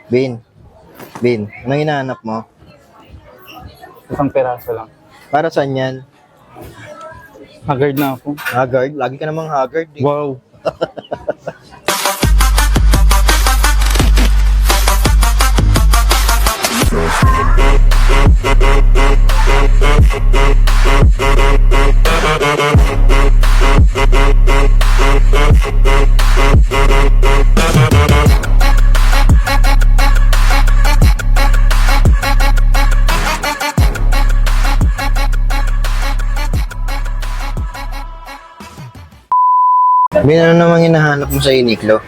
Bin. Bin, anong hinahanap mo? Isang peraso lang. Para saan yan? Haggard na ako. Haggard? Lagi ka namang haggard. Eh. Wow. Bin, ano namang hinahanap mo sa Uniqlo?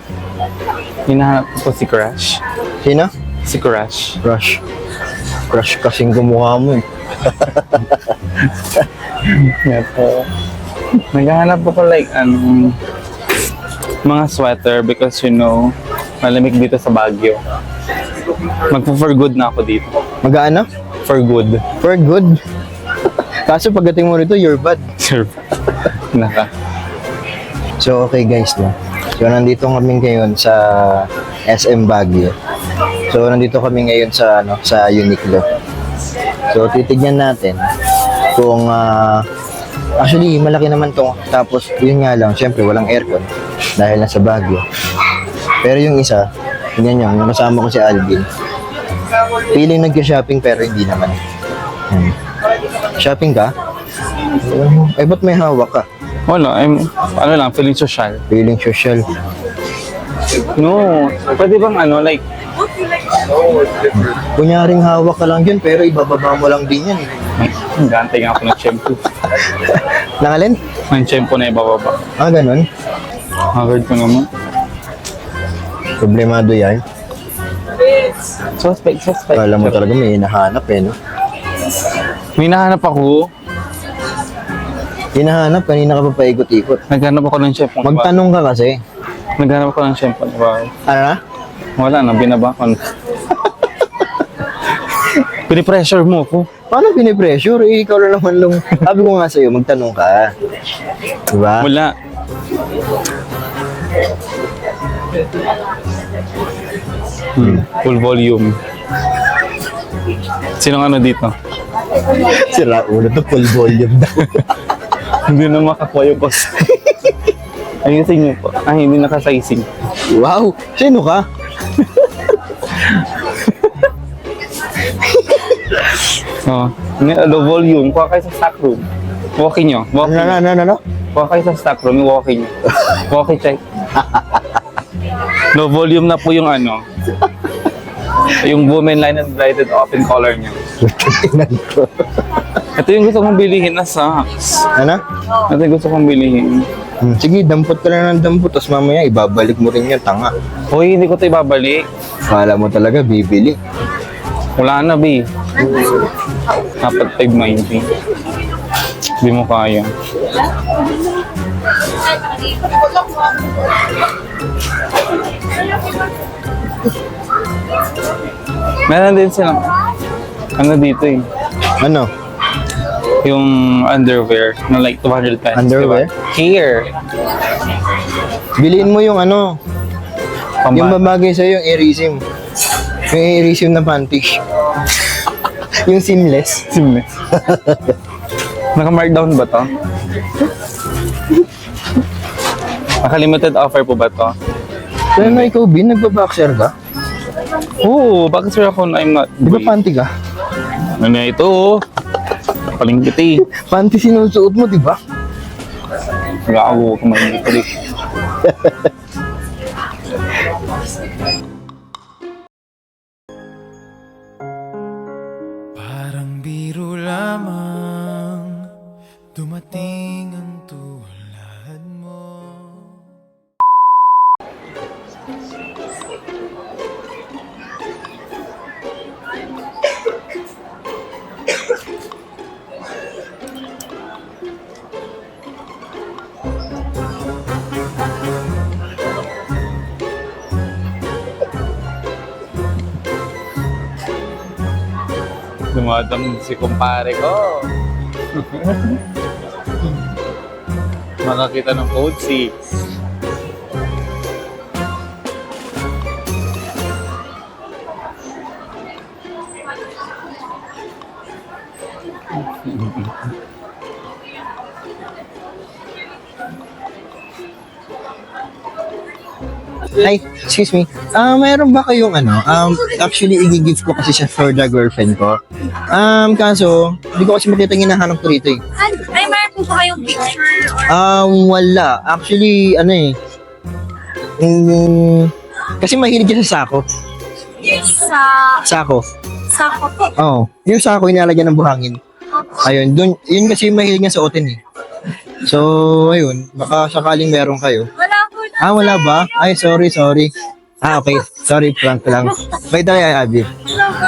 Hinahanap ko po si Crush. Sino? Si Crush. Crush. Crush kasing gumukha mo eh. Yan po. Naghahanap ako like, mga sweater because malamig dito sa Baguio. For good na ako dito. Mag-ano? For good. For good. Kaso pagdating mo rito, you're bad. Sure. Naka. So okay guys, no? So nandito kami ngayon sa SM Baguio. So nandito kami ngayon sa sa Uniqlo. So titignan natin kung actually malaki naman to. Tapos yun nga lang, syempre walang aircon dahil nasa Baguio. Pero yung isa, yun yung kasama ko si Alvin. Feeling nagka-shopping pero hindi naman. Yan. Shopping ka? Eh ba't may hawak ka? Wala, feeling social. Feeling social. No, pwede bang like, Kunyaring hawak ka lang yun, pero ibababa mo lang din yan. gantay nga ako ng shampoo. Nangalin? Ng shampoo na ibababa. Ah, ganun. Haggard ko naman. Problemado yan. Suspect. Kala mo talaga may hinahanap eh, no? May nahanap ako. Hinahanap, kanina ka pa paikot-ikot. Naghanap ako ng shampoo. Magtanong ka kasi. Naghanap ako ng shampoo. Ano na? Wala na, binaba ko na. Pinipressure mo ko. Paano pinipressure? Eh, ikaw na naman lang. Sabi ko nga sa'yo, magtanong ka. Diba? Wala. Full volume. Sinong dito? Sira ulo to, full volume daw. Hindi na makakuha yung cost. Ayusin niyo po. Hindi nakasizing. Wow! Sino ka? Low volume. Kuha kayo sa stock room. Walking nyo. Ano? Kuha kayo sa stock room. Walking nyo. Walking check. Low volume na po yung yung women line and lighted open color niya. Tingnan ko. Ito yung gusto kong bilihin na socks. Ano? Ito yung gusto kong bilihin. Sige, dampot ka lang ng dampot, tapos mamaya ibabalik mo rin yung tanga. Hoy, hindi ko ito ibabalik. Kala mo talaga, bibili. Wala na, B. Dapat 590. Hindi mo kaya. Meron din silang dito eh. Ano? Yung underwear na like 200 pesos. Underwear? Diba? Here. Biliin mo yung yung babagay sa'yo, yung Erisim. Yung Erisim na panties. Yung seamless. Seamless. Naka-markdown ba to? Naka-limited offer po ba to? Kaya na ikaw, Bin, nagpa-boxer ka? Oo, bakit sir ako I'm not Di ba panty ka? Ano na ito? Palingkiti. Panty sinusuot mo, di ba? Nag-aawo kumain dito. Parang biro lamang dumating ang tulad mo. Dumadam si kumpare ko. Makakita ng code 6. Hi, excuse me. Meron ba kayong actually i-give ko kasi siya for the girlfriend ko. Kaso, hindi ko kasi makita yung hinahanap ko rito eh. Ay, meron po ba kayong picture? Wala. Actually, kasi mahilig siya sa sako. Sa... Sako. Sako po. Oo. Yung sako inalagyan ng buhangin. Ayun, yun kasi mahilig niya sa otin eh. So, ayun, baka sakaling meron kayo. Wala po. Wala ba? Ay, sorry. Okay. Sorry, prank lang. Bye tayo, Abby.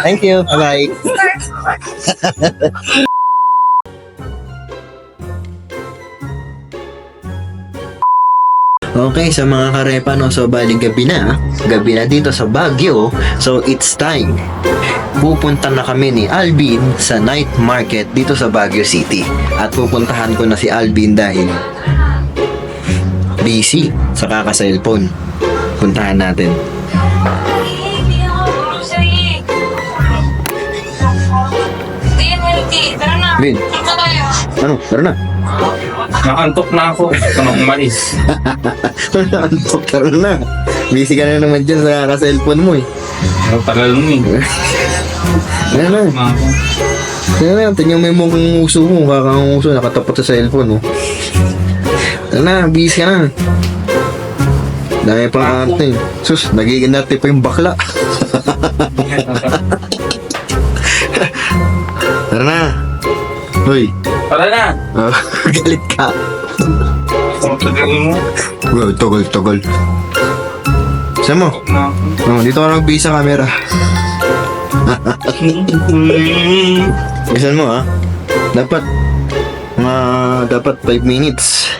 Thank you. Bye-bye. Okay, sa mga karepa, no, so bali gabi na dito sa Baguio, so it's time. Pupunta na kami ni Alvin sa night market dito sa Baguio City. At pupuntahan ko na si Alvin dahil busy sa kaka-cellphone. Puntahan natin. Hindi ako grocery. Hindi. Tara na. Vin, Tara tayo. ano? Tara na. Nakantok na ako. Ito na umalis. Antok, tara na. Busy ka na naman dyan sa kaka-cellphone mo eh. Tagal mo eh. Tara na. Tara na, tingnan mo yung mukhang uso mo. Kakang uso, nakatapat sa cellphone oh. Tara na, busy ka na. Dami pang ate. Sus, nagiging natin pa yung bakla. Tara na. Hoy. Tara na. Galit ka. Ang tagal mo. Bro, togol. Saan mo? Na. Dito ka nag-base sa camera. Bisan mo Dapat 5 minutes.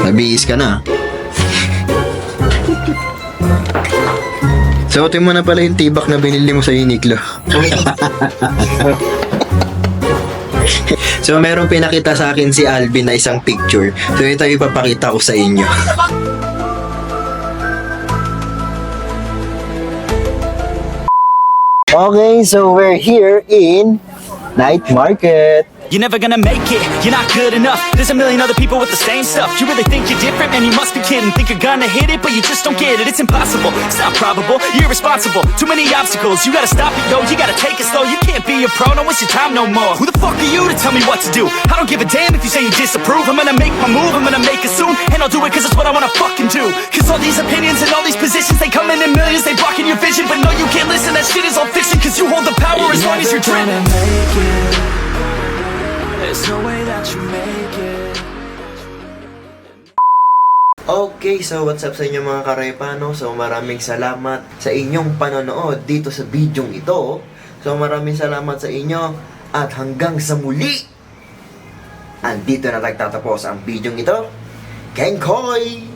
Nabihis ka na. Suotin mo na pala yung tibak na binili mo sa Uniqlo. So, merong pinakita sa akin si Alvin na isang picture. So, ito ipapakita ko sa inyo. Okay, so we're here in night market. You're never gonna make it, you're not good enough. There's a million other people with the same stuff. You really think you're different? Man, you must be kidding. Think you're gonna hit it, but you just don't get it. It's impossible, it's not probable, you're irresponsible. Too many obstacles, you gotta stop it, yo. You gotta take it slow, you can't be a pro, don't waste your time no more. Who the fuck are you to tell me what to do? I don't give a damn if you say you disapprove. I'm gonna make my move, I'm gonna make it soon. And I'll do it cause it's what I wanna fucking do. Cause all these opinions and all these positions, they come in millions, they blocking your vision. But no, you can't listen, that shit is all fiction. Cause you hold the power as long as you're dreaming. There's no way that you make it. Okay, so what's up sa inyo mga karepano? So maraming salamat sa inyong panonood dito sa bidyong ito. So maraming salamat sa inyo at hanggang sa muli. Andito na nagtatapos ang bidyong ito. Kenkoy!